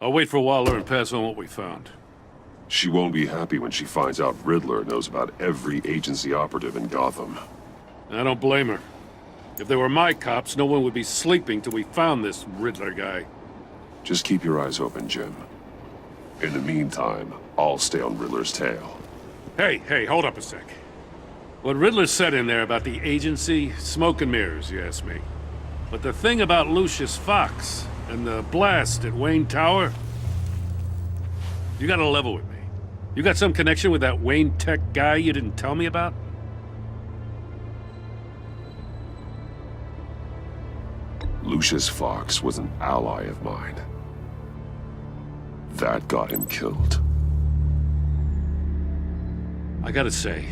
I'll wait for Waller and pass on what we found. She won't be happy when she finds out Riddler knows about every agency operative in Gotham. I don't blame her. If they were my cops, no one would be sleeping till we found this Riddler guy. Just keep your eyes open, Jim. In the meantime, I'll stay on Riddler's tail. Hey, hold up a sec. What Riddler said in there about the agency, smoke and mirrors, you ask me. But the thing about Lucius Fox and the blast at Wayne Tower, you gotta level with me. You got some connection with that Wayne Tech guy you didn't tell me about? Lucius Fox was an ally of mine. That got him killed. I gotta say,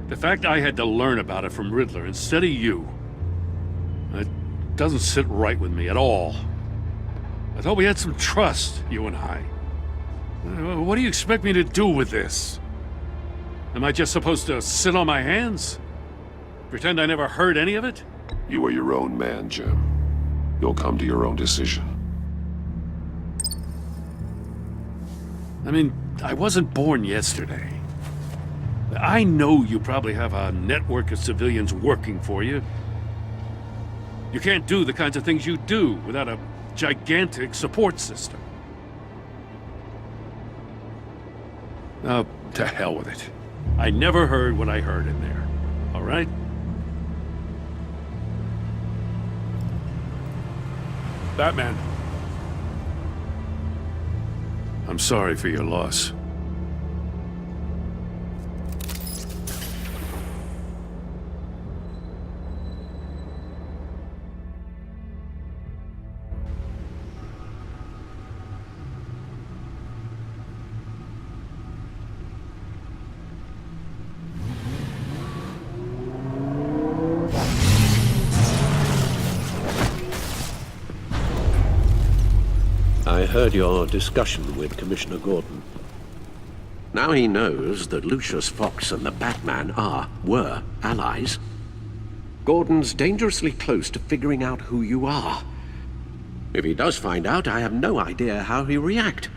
the fact I had to learn about it from Riddler instead of you, it doesn't sit right with me at all. I thought we had some trust, you and I. What do you expect me to do with this? Am I just supposed to sit on my hands? Pretend I never heard any of it? You are your own man, Jim. You'll come to your own decision. I mean, I wasn't born yesterday. I know you probably have a network of civilians working for you. You can't do the kinds of things you do without a gigantic support system. Oh, to hell with it. I never heard what I heard in there, all right? Batman. I'm sorry for your loss. I heard your discussion with Commissioner Gordon. Now he knows that Lucius Fox and the Batman were allies. Gordon's dangerously close to figuring out who you are. If he does find out, I have no idea how he'll react.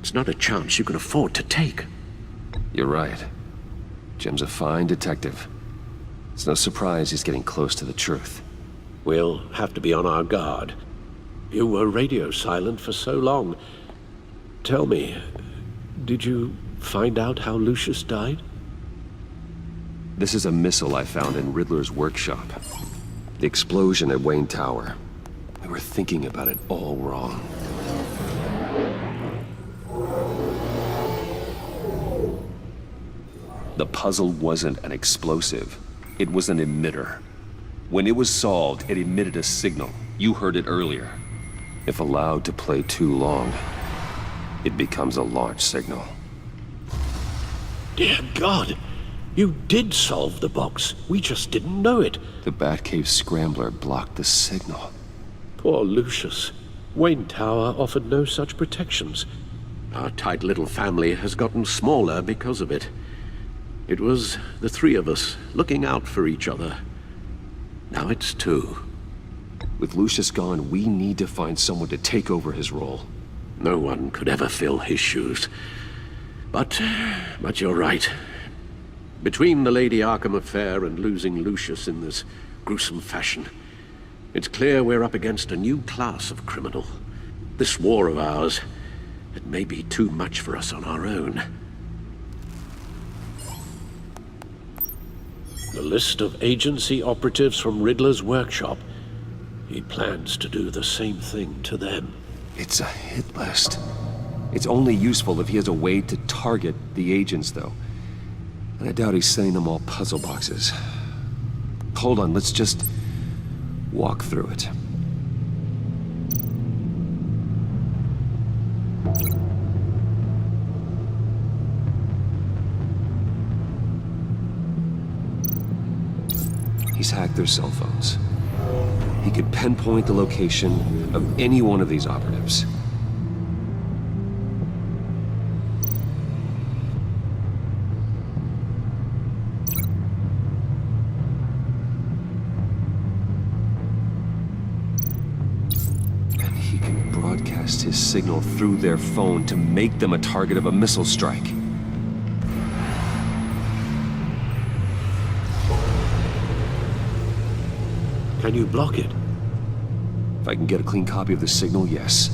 It's not a chance you can afford to take. You're right. Jim's a fine detective. It's no surprise he's getting close to the truth. We'll have to be on our guard. You were radio silent for so long. Tell me, did you find out how Lucius died? This is a missile I found in Riddler's workshop. The explosion at Wayne Tower. We were thinking about it all wrong. The puzzle wasn't an explosive. It was an emitter. When it was solved, it emitted a signal. You heard it earlier. If allowed to play too long, it becomes a launch signal. Dear God! You did solve the box. We just didn't know it. The Batcave scrambler blocked the signal. Poor Lucius. Wayne Tower offered no such protections. Our tight little family has gotten smaller because of it. It was the three of us looking out for each other. Now it's two. With Lucius gone, we need to find someone to take over his role. No one could ever fill his shoes. But you're right. Between the Lady Arkham affair and losing Lucius in this gruesome fashion, it's clear we're up against a new class of criminal. This war of ours, it may be too much for us on our own. The list of agency operatives from Riddler's workshop. He plans to do the same thing to them. It's a hit list. It's only useful if he has a way to target the agents, though. And I doubt he's sending them all puzzle boxes. Hold on, let's just walk through it. He's hacked their cell phones. He could pinpoint the location of any one of these operatives. broadcast his signal through their phone to make them a target of a missile strike. Can you block it? If I can get a clean copy of the signal, yes.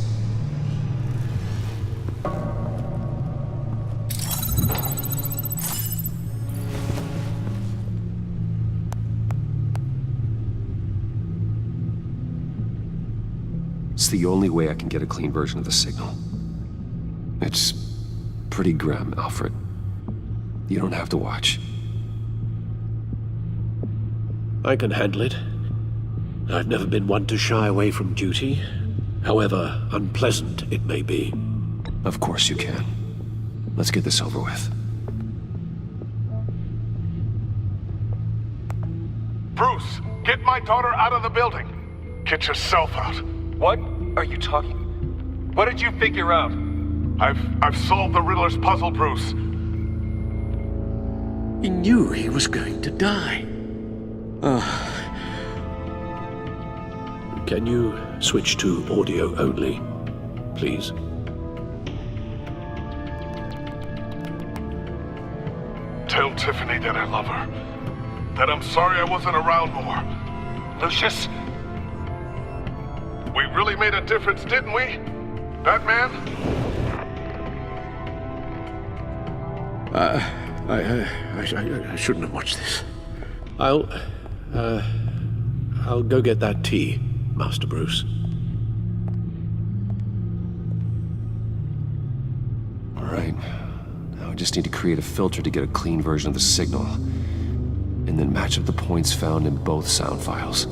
It's the only way I can get a clean version of the signal. It's pretty grim, Alfred. You don't have to watch. I can handle it. I've never been one to shy away from duty, however unpleasant it may be. Of course you can. Let's get this over with. Bruce, get my daughter out of the building. Get yourself out. What are you talking? What did you figure out? I've solved the Riddler's puzzle, Bruce. He knew he was going to die. Can you switch to audio only, please? Tell Tiffany that I love her. That I'm sorry I wasn't around more. Lucius, we really made a difference, didn't we? Batman? I shouldn't have watched this. I'll go get that tea, Master Bruce. All right. Now I just need to create a filter to get a clean version of the signal, and then match up the points found in both sound files.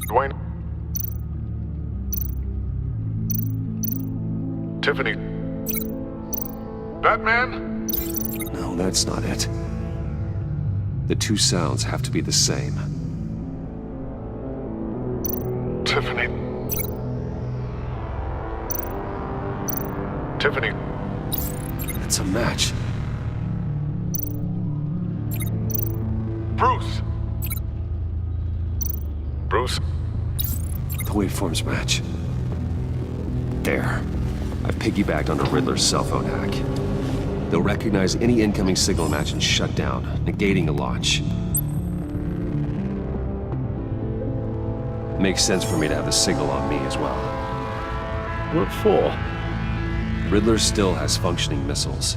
Dwayne? Tiffany? Batman? No, that's not it. The two sounds have to be the same. Tiffany? Tiffany? It's a match. Bruce? Bruce? The waveforms match. There. I've piggybacked onto Riddler's cell phone hack. They'll recognize any incoming signal match and shut down, negating a launch. Makes sense for me to have the signal on me as well. What for? Riddler still has functioning missiles.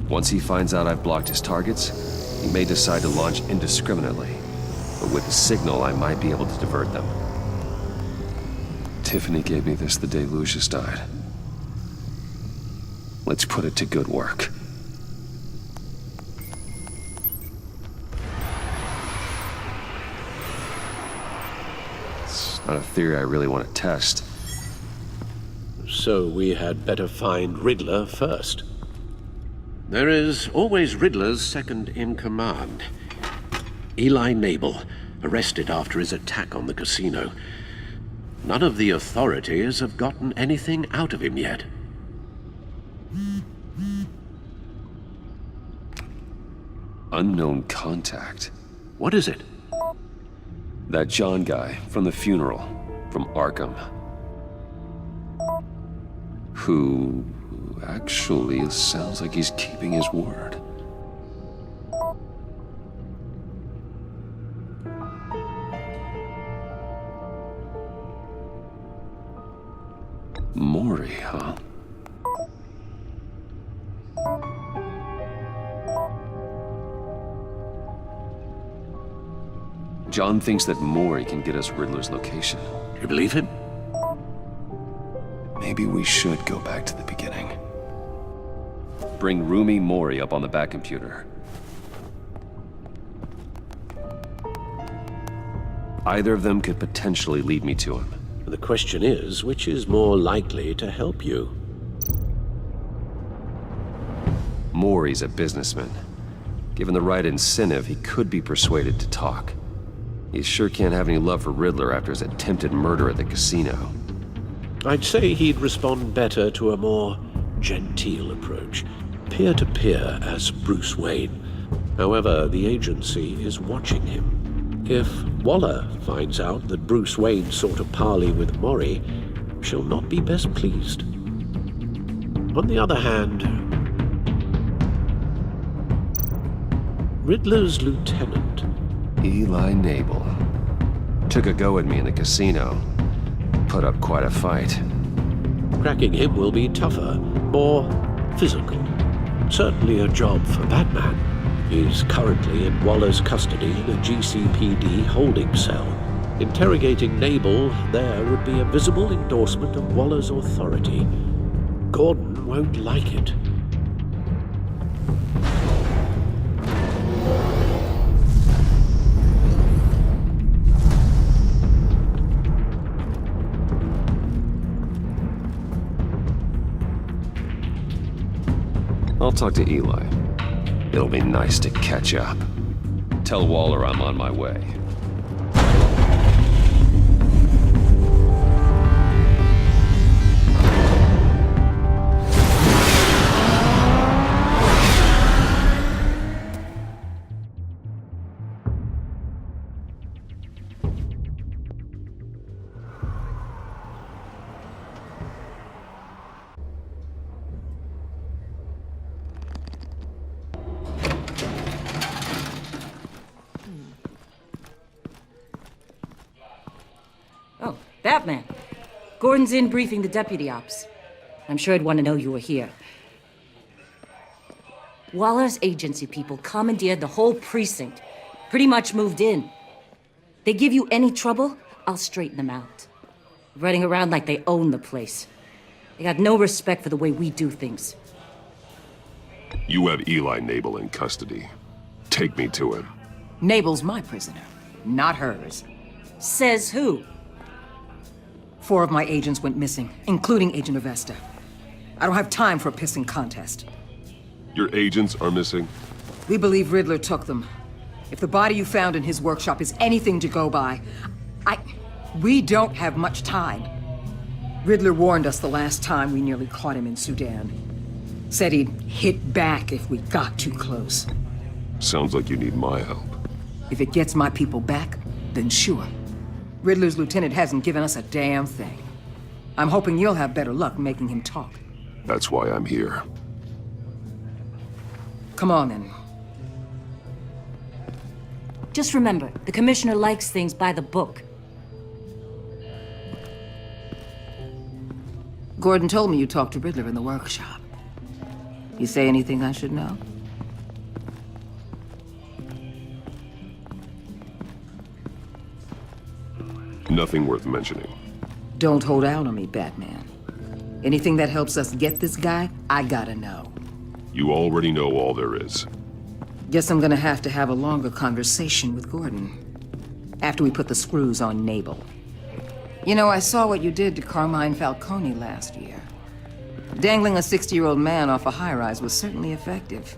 Once he finds out I've blocked his targets, he may decide to launch indiscriminately. But with the signal, I might be able to divert them. Tiffany gave me this the day Lucius died. Let's put it to good work. It's not a theory I really want to test. So we had better find Riddler first. There is always Riddler's second in command. Eli Nabel, arrested after his attack on the casino. None of the authorities have gotten anything out of him yet. Unknown contact. What is it? That John guy from the funeral, from Arkham. Who actually sounds like he's keeping his word. Mori, huh? John thinks that Mori can get us Riddler's location. You believe him? Maybe we should go back to the beginning. Bring Rumi Mori up on the back computer. Either of them could potentially lead me to him. The question is, which is more likely to help you? Mori's a businessman. Given the right incentive, he could be persuaded to talk. He sure can't have any love for Riddler after his attempted murder at the casino. I'd say he'd respond better to a more genteel approach. Peer-to-peer as Bruce Wayne. However, the agency is watching him. If Waller finds out that Bruce Wayne sought a parley with Mori, she'll not be best pleased. On the other hand, Riddler's lieutenant, Eli Nabel. Took a go at me in the casino. Put up quite a fight. cracking him will be tougher, more physical. Certainly a job for Batman. He's currently in Waller's custody in a GCPD holding cell. Interrogating Nabel there would be a visible endorsement of Waller's authority. Gordon won't like it. I'll talk to Eli. It'll be nice to catch up. Tell Waller I'm on my way. Oh, Batman. Gordon's in briefing the deputy ops. I'm sure I'd want to know you were here. Waller's agency people commandeered the whole precinct. Pretty much moved in. They give you any trouble, I'll straighten them out. Running around like they own the place. They got no respect for the way we do things. You have Eli Nabel in custody. Take me to him. Nabel's my prisoner, not hers. Says who? 4 of my agents went missing, including Agent Avesta. I don't have time for a pissing contest. Your agents are missing? We believe Riddler took them. If the body you found in his workshop is anything to go by, we don't have much time. Riddler warned us the last time we nearly caught him in Sudan. Said he'd hit back if we got too close. Sounds like you need my help. If it gets my people back, then sure. Riddler's lieutenant hasn't given us a damn thing. I'm hoping you'll have better luck making him talk. That's why I'm here. Come on, then. Just remember, the commissioner likes things by the book. Gordon told me you talked to Riddler in the workshop. You say anything I should know? Nothing worth mentioning. Don't hold out on me, Batman. Anything that helps us get this guy, I gotta know. You already know all there is. Guess I'm gonna have to have a longer conversation with Gordon. After we put the screws on Nabel. You know, I saw what you did to Carmine Falcone last year. Dangling a 60-year-old man off a high-rise was certainly effective.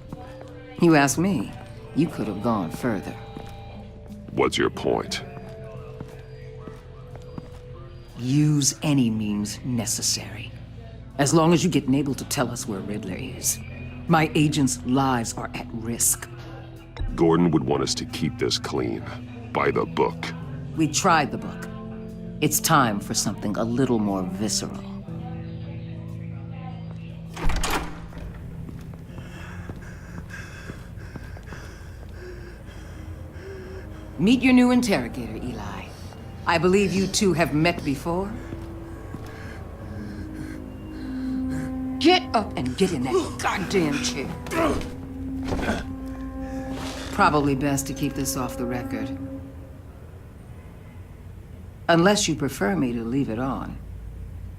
You ask me, you could have gone further. What's your point? Use any means necessary. As long as you get Nabel to tell us where Riddler is. My agents' lives are at risk. Gordon would want us to keep this clean. By the book. We tried the book. It's time for something a little more visceral. Meet your new interrogator, Eli. I believe you two have met before. Get up and get in that goddamn chair. Probably best to keep this off the record. Unless you prefer me to leave it on.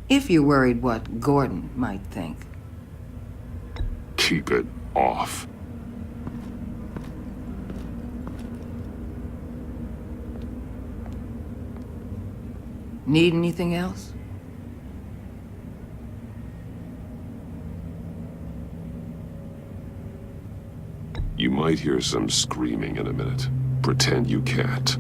If you're worried what Gordon might think. Keep it off. Need anything else? You might hear some screaming in a minute. Pretend you can't.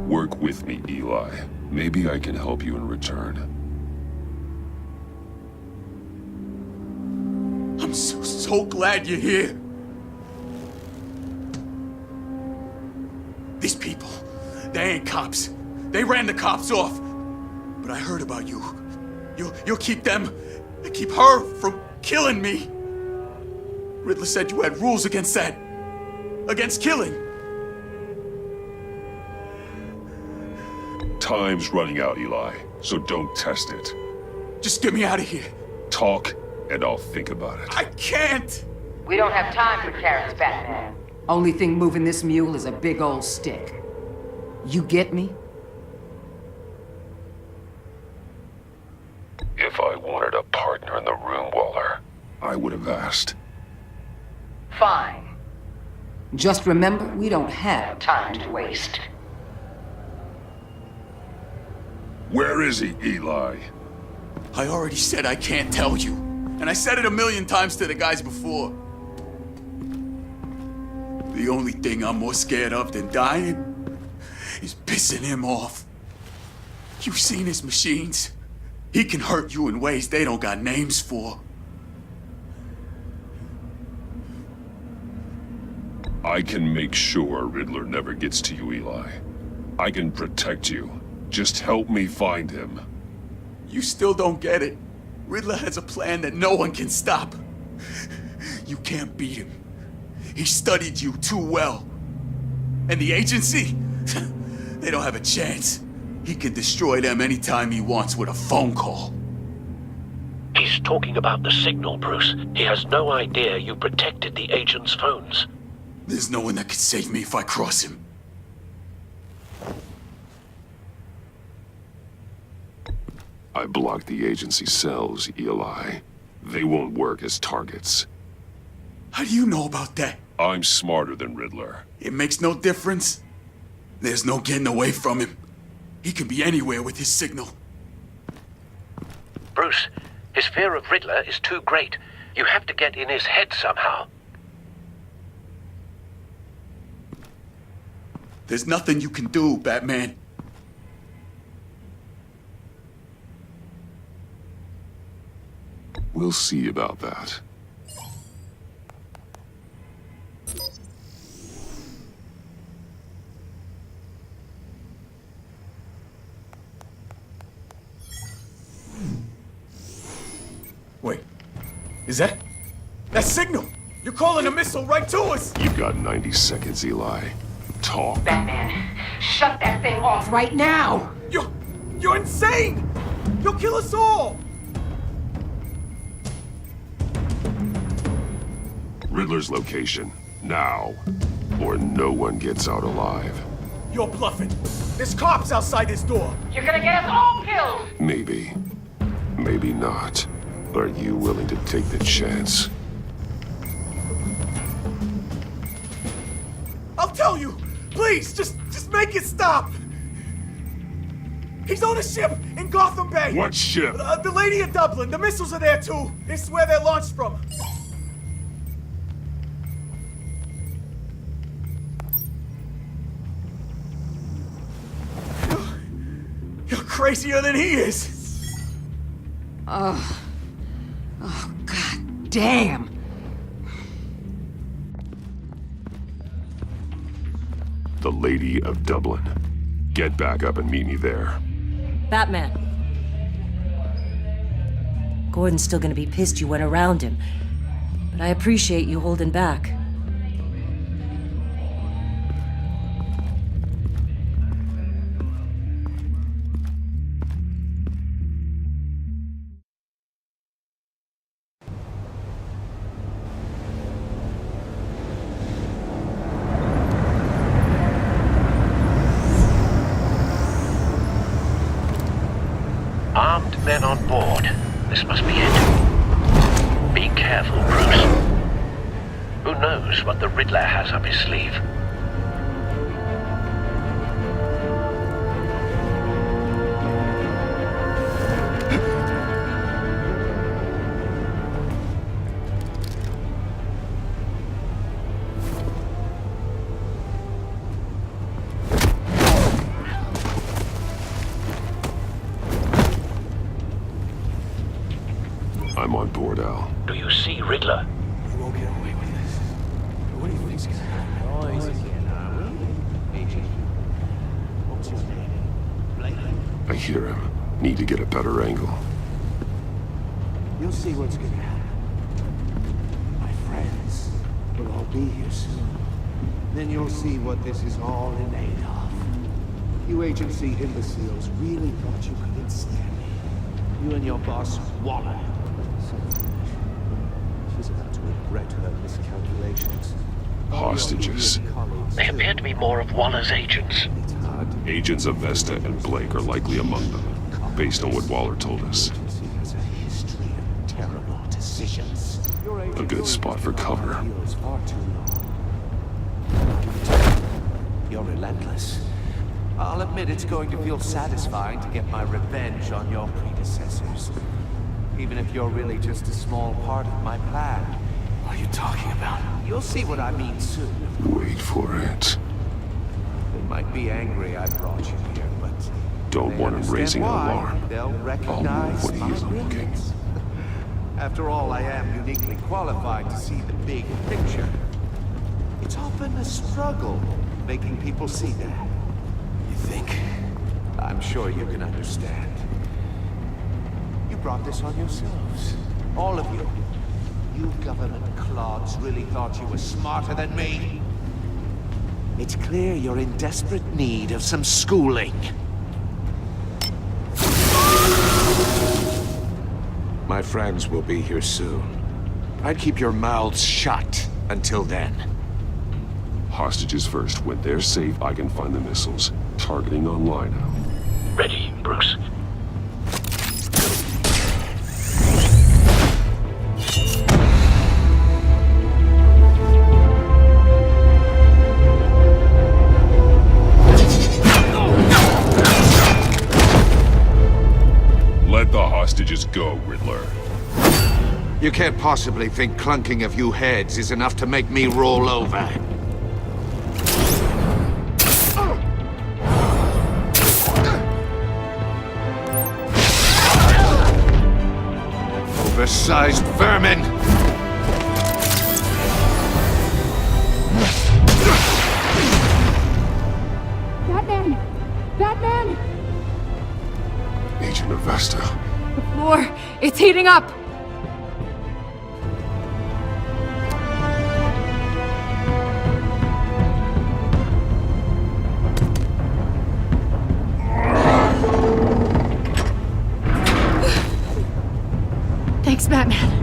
Work with me, Eli. Maybe I can help you in return. I'm so glad you're here. These people, they ain't cops. They ran the cops off. But I heard about you. You'll keep them, keep her from killing me. Riddler said you had rules against that. Against killing. Time's running out, Eli, so don't test it. Just get me out of here. Talk, and I'll think about it. I can't! We don't have time for carrots, Batman. Only thing moving this mule is a big old stick. You get me? If I wanted a partner in the room, Waller, I would have asked. Fine. Just remember, we don't have time to waste. Where is he, Eli? I already said I can't tell you. And I said it 1,000,000 times to the guys before. The only thing I'm more scared of than dying is pissing him off. You've seen his machines. He can hurt you in ways they don't got names for. I can make sure Riddler never gets to you, Eli. I can protect you. Just help me find him. You still don't get it. Riddler has a plan that no one can stop. You can't beat him. He studied you too well. And the agency? They don't have a chance. He can destroy them anytime he wants with a phone call. He's talking about the signal, Bruce. He has no idea you protected the agent's phones. There's no one that can save me if I cross him. I blocked the agency cells, Eli. They won't work as targets. How do you know about that? I'm smarter than Riddler. It makes no difference. There's no getting away from him. He can be anywhere with his signal. Bruce, his fear of Riddler is too great. You have to get in his head somehow. There's nothing you can do, Batman. We'll see about that. Wait, is that signal? You're calling a missile right to us! You've got 90 seconds, Eli. Talk. Batman, shut that thing off right now! You're insane! You'll kill us all! Riddler's location, now, or no one gets out alive. You're bluffing. There's cops outside this door. You're gonna get us all killed! Maybe. Maybe not. Are you willing to take the chance? I'll tell you! Please, just make it stop! He's on a ship in Gotham Bay! What ship? The Lady of Dublin. The missiles are there too. It's where they're launched from. You're crazier than he is. Oh, God damn! The Lady of Dublin. Get back up and meet me there. Batman. Gordon's still gonna be pissed you went around him, but I appreciate you holding back. Armed men on board. This must be it. Be careful, Bruce. Who knows what the Riddler has up his sleeve? I'm on board, Al. Do you see Riddler? We won't get away with this. What do you think's gonna happen? Oh, easy. What's your name? I hear him. Need to get a better angle. You'll see what's gonna happen. My friends will all be here soon. Then you'll see what this is all in aid of. You agency imbeciles really thought you could ensnare me. You and your boss, Waller. She's about to regret her miscalculations. Hostages. They appear to be more of Waller's agents. Agents of Vesta and Blake are likely among them, based on what Waller told us. Has a history of terrible decisions. A good spot for cover. You're relentless. I'll admit it's going to feel satisfying to get my revenge on your predecessors. Even if you're really just a small part of my plan. What are you talking about? You'll see what I mean soon. Wait for it. They might be angry I brought you here, but... Don't they want him understand raising an why. alarm. They'll I'll move recognize when my he's looking. brilliance. After all, I am uniquely qualified to see the big picture. It's often a struggle making people see that. You think? I'm sure you can understand. You brought this on yourselves. All of you. You government clods really thought you were smarter than me. It's clear you're in desperate need of some schooling. My friends will be here soon. I'd keep your mouths shut until then. Hostages first. When they're safe, I can find the missiles. Targeting online now. Ready, Bruce? Let the hostages go, Riddler. You can't possibly think clunking a few heads is enough to make me roll over. Oversized vermin! Batman! Batman! Agent of Vesta. The floor, it's heating up! Thanks, Batman.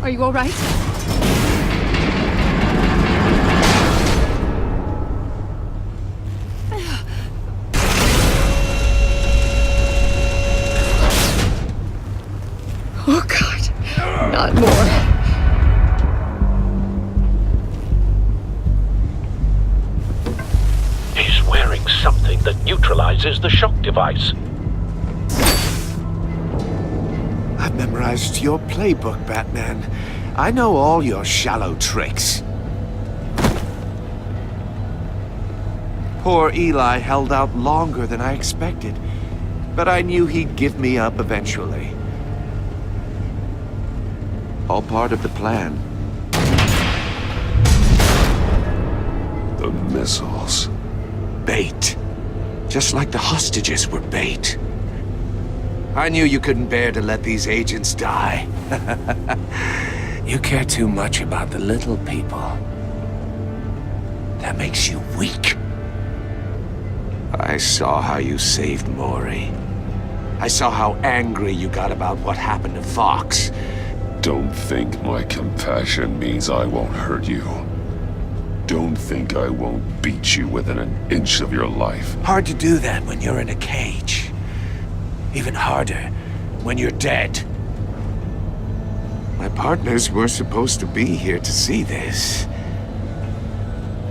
Are you all right? Oh, God. Not more. He's wearing something that neutralizes the shock device. I've memorized your playbook, Batman. I know all your shallow tricks. Poor Eli held out longer than I expected, but I knew he'd give me up eventually. All part of the plan. The missiles. Bait. Just like the hostages were bait. I knew you couldn't bear to let these agents die. You care too much about the little people. That makes you weak. I saw how you saved Maury. I saw how angry you got about what happened to Fox. Don't think my compassion means I won't hurt you. Don't think I won't beat you within an inch of your life. Hard to do that when you're in a cage. Even harder when you're dead. My partners were supposed to be here to see this.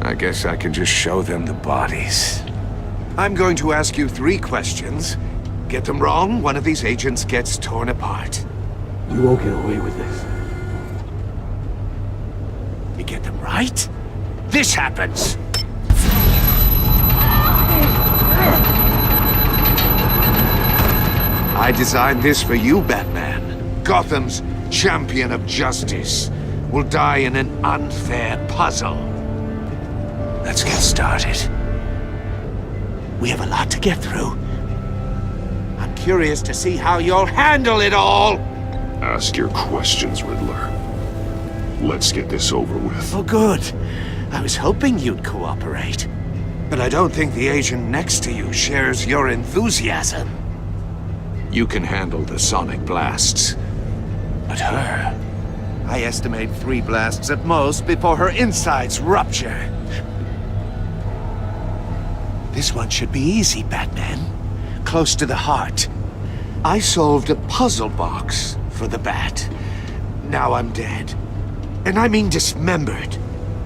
I guess I can just show them the bodies. I'm going to ask you 3 questions. Get them wrong, one of these agents gets torn apart. You won't get away with this. You get them right, this happens. I designed this for you, Batman. Gotham's champion of justice will die in an unfair puzzle. Let's get started. We have a lot to get through. I'm curious to see how you'll handle it all. Ask your questions, Riddler. Let's get this over with. Oh, good. I was hoping you'd cooperate. But I don't think the agent next to you shares your enthusiasm. You can handle the sonic blasts. But her... I estimate 3 blasts at most before her insides rupture. This one should be easy, Batman. Close to the heart. I solved a puzzle box for the Bat. Now I'm dead. And I mean dismembered.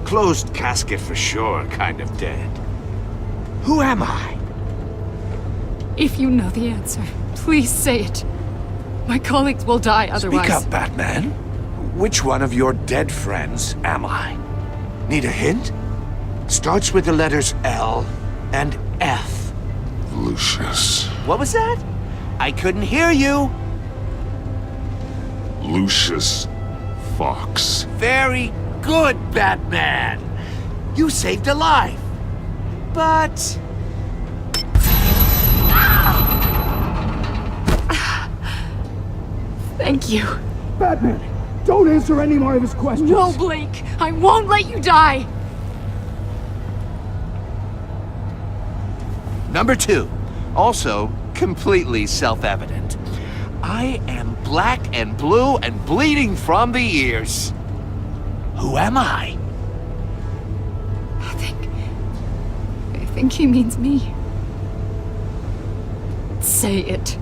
Closed casket for sure, kind of dead. Who am I? If you know the answer, please say it. My colleagues will die otherwise. Speak up, Batman. Which one of your dead friends am I? Need a hint? Starts with the letters L and F. Lucius. What was that? I couldn't hear you. Lucius Fox. Very good, Batman. You saved a life. But... Thank you. Batman, don't answer any more of his questions. No, Blake. I won't let you die. Number 2. Also, completely self-evident. I am black and blue and bleeding from the ears. Who am I? I think he means me. Say it.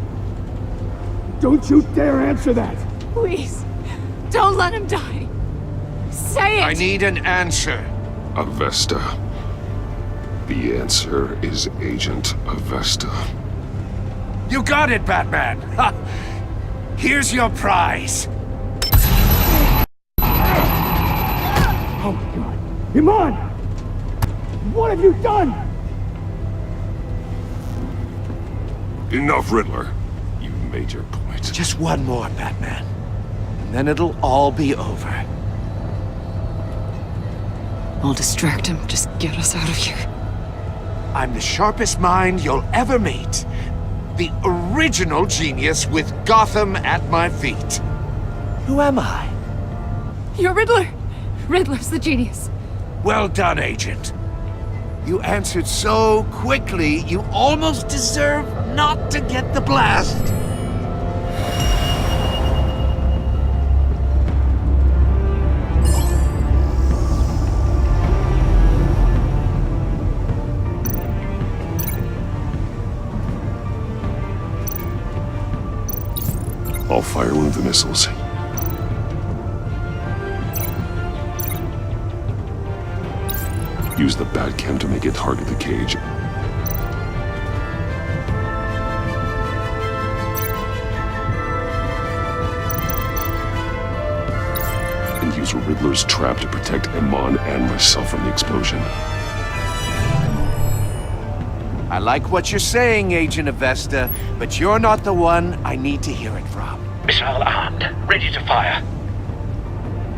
Don't you dare answer that! Please. Don't let him die. Say it! I need an answer. Avesta. The answer is Agent Avesta. You got it, Batman! Ha! Here's your prize. Oh my god. Iman! What have you done? Enough, Riddler. You made your point. Just one more, Batman. And then it'll all be over. I'll distract him. Just get us out of here. I'm the sharpest mind you'll ever meet. The original genius with Gotham at my feet. Who am I? You're Riddler. Riddler's the genius. Well done, Agent. You answered so quickly, you almost deserve not to get the blast. I'll fire one of the missiles. Use the Batcam to make it target the cage. And use Riddler's trap to protect Iman and myself from the explosion. I like what you're saying, Agent Avesta, but you're not the one I need to hear it from. Missile armed, ready to fire.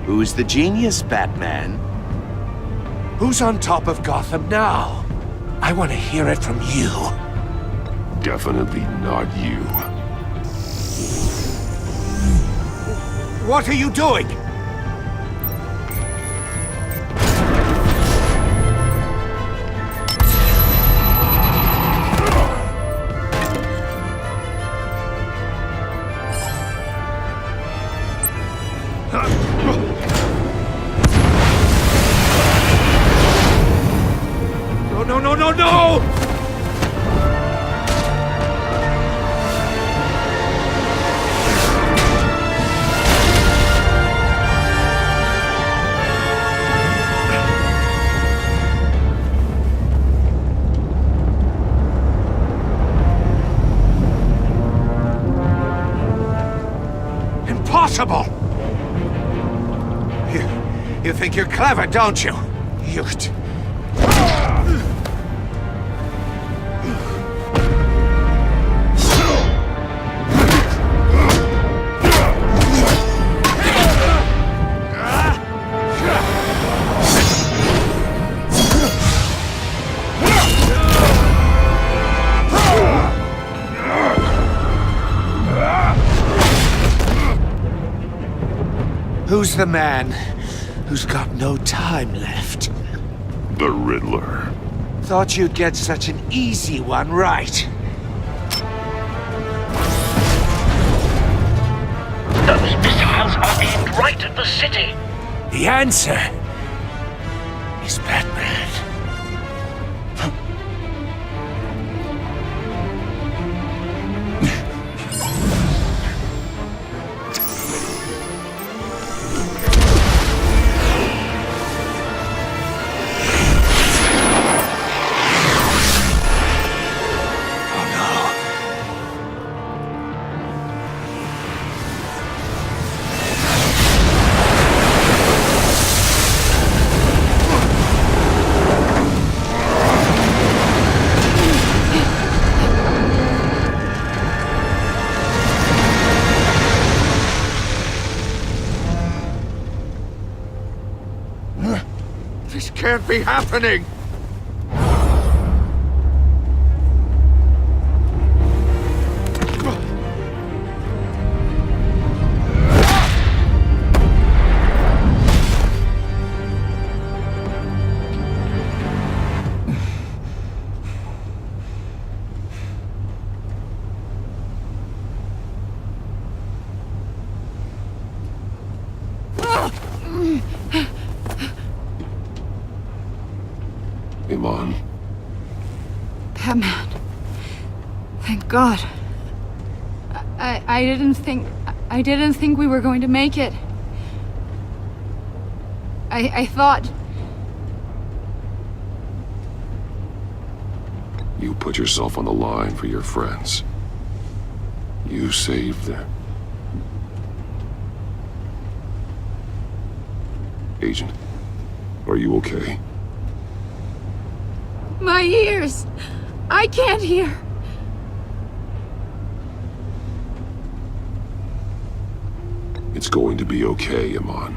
Who's the genius, Batman? Who's on top of Gotham now? I want to hear it from you. Definitely not you. What are you doing? No! Impossible! You think you're clever, don't you? Who's the man who's got no time left? The Riddler. Thought you'd get such an easy one right. Those missiles are aimed right at the city. The answer is Batman. This can't be happening! Iman. Batman. Thank God. I didn't think we were going to make it. I thought... You put yourself on the line for your friends. You saved them. Agent, are you okay? My ears! I can't hear! It's going to be okay, Iman.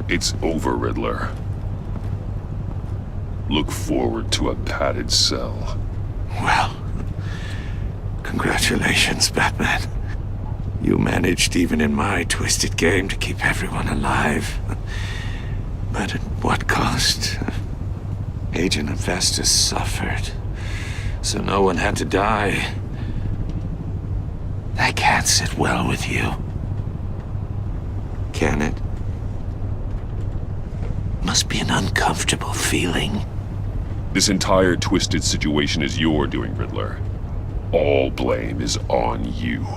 It's over, Riddler. Look forward to a padded cell. Well, congratulations, Batman. You managed, even in my twisted game, to keep everyone alive. But at what cost? Agent Hephaestus suffered, so no one had to die. That can't sit well with you. Can it? Must be an uncomfortable feeling. This entire twisted situation is your doing, Riddler. All blame is on you.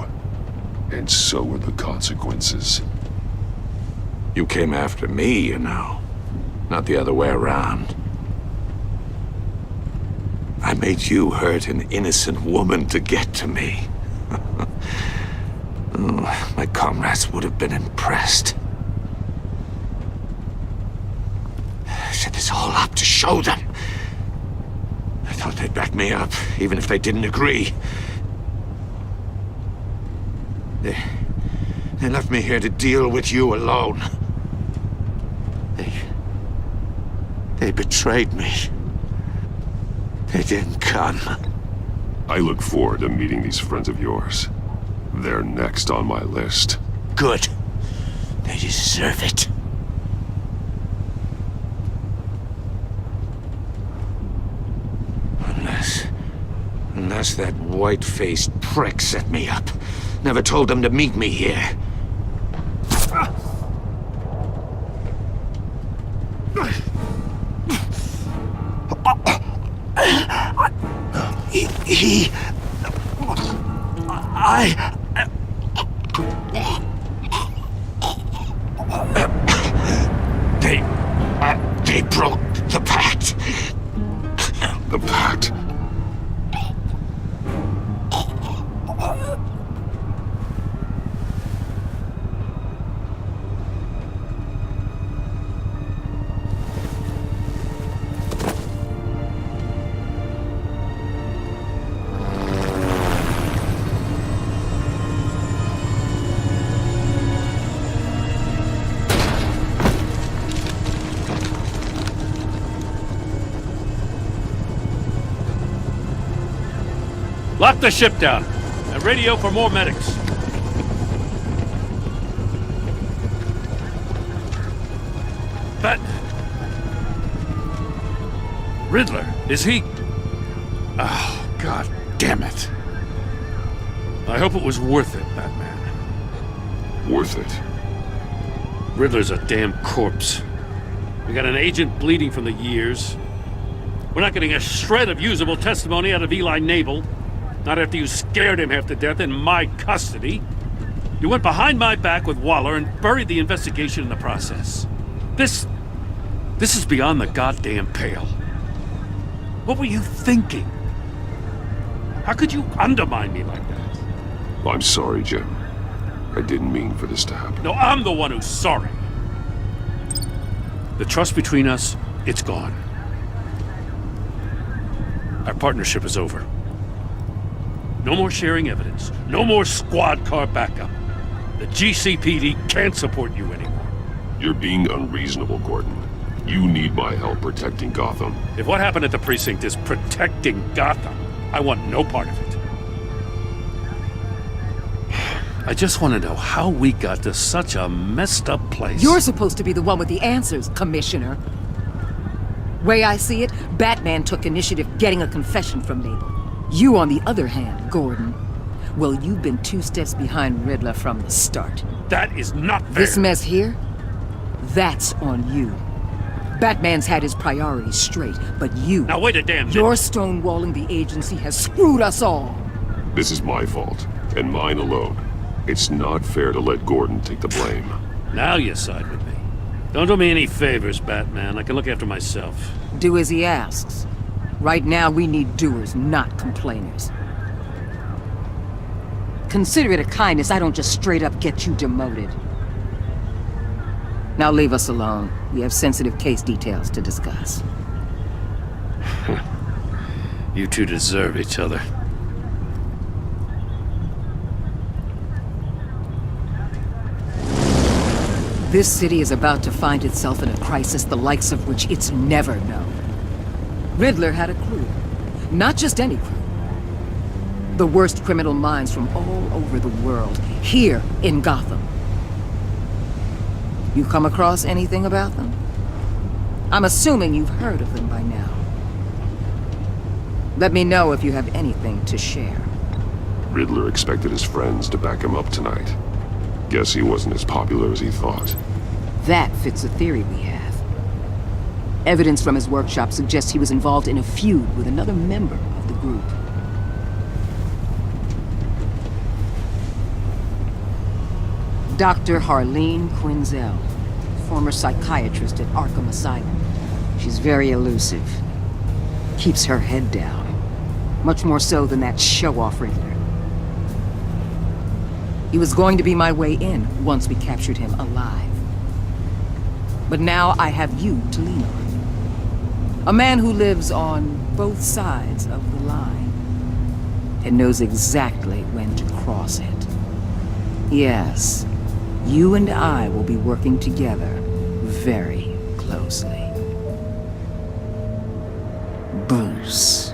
And so are the consequences. You came after me, you know. Not the other way around. I made you hurt an innocent woman to get to me. Oh, my comrades would have been impressed. I set this all up to show them. I thought they'd back me up, even if they didn't agree. They left me here to deal with you alone. They betrayed me. They didn't come. I look forward to meeting these friends of yours. They're next on my list. Good. They deserve it. Unless that white-faced prick set me up. Never told them to meet me here. They broke the pact. The pact? Lock the ship down, and radio for more medics. But... Riddler, is he... Oh, God damn it. I hope it was worth it, Batman. Worth it? Riddler's a damn corpse. We got an agent bleeding from the years. We're not getting a shred of usable testimony out of Eli Nabel. Not after you scared him half to death in my custody. You went behind my back with Waller and buried the investigation in the process. This is beyond the goddamn pale. What were you thinking? How could you undermine me like that? I'm sorry, Jim. I didn't mean for this to happen. No, I'm the one who's sorry. The trust between us, it's gone. Our partnership is over. No more sharing evidence. No more squad car backup. The GCPD can't support you anymore. You're being unreasonable, Gordon. You need my help protecting Gotham. If what happened at the precinct is protecting Gotham, I want no part of it. I just want to know how we got to such a messed up place. You're supposed to be the one with the answers, Commissioner. Way I see it, Batman took initiative getting a confession from Nabel. You, on the other hand, Gordon, well, you've been 2 steps behind Riddler from the start. That is not fair. This mess here, that's on you. Batman's had his priorities straight, but you... Now wait a damn minute. Your stonewalling the agency has screwed us all. This is my fault, and mine alone. It's not fair to let Gordon take the blame. Now you side with me. Don't do me any favors, Batman. I can look after myself. Do as he asks. Right now, we need doers, not complainers. Consider it a kindness I don't just straight up get you demoted. Now leave us alone. We have sensitive case details to discuss. You two deserve each other. This city is about to find itself in a crisis the likes of which it's never known. Riddler had a crew. Not just any crew. The worst criminal minds from all over the world, here in Gotham. You come across anything about them? I'm assuming you've heard of them by now. Let me know if you have anything to share. Riddler expected his friends to back him up tonight. Guess he wasn't as popular as he thought. That fits a theory we have. Evidence from his workshop suggests he was involved in a feud with another member of the group. Dr. Harleen Quinzel, former psychiatrist at Arkham Asylum. She's very elusive. Keeps her head down. Much more so than that show-off Riddler. He was going to be my way in once we captured him alive. But now I have you to lean on. A man who lives on both sides of the line and knows exactly when to cross it. Yes, you and I will be working together very closely. Bruce.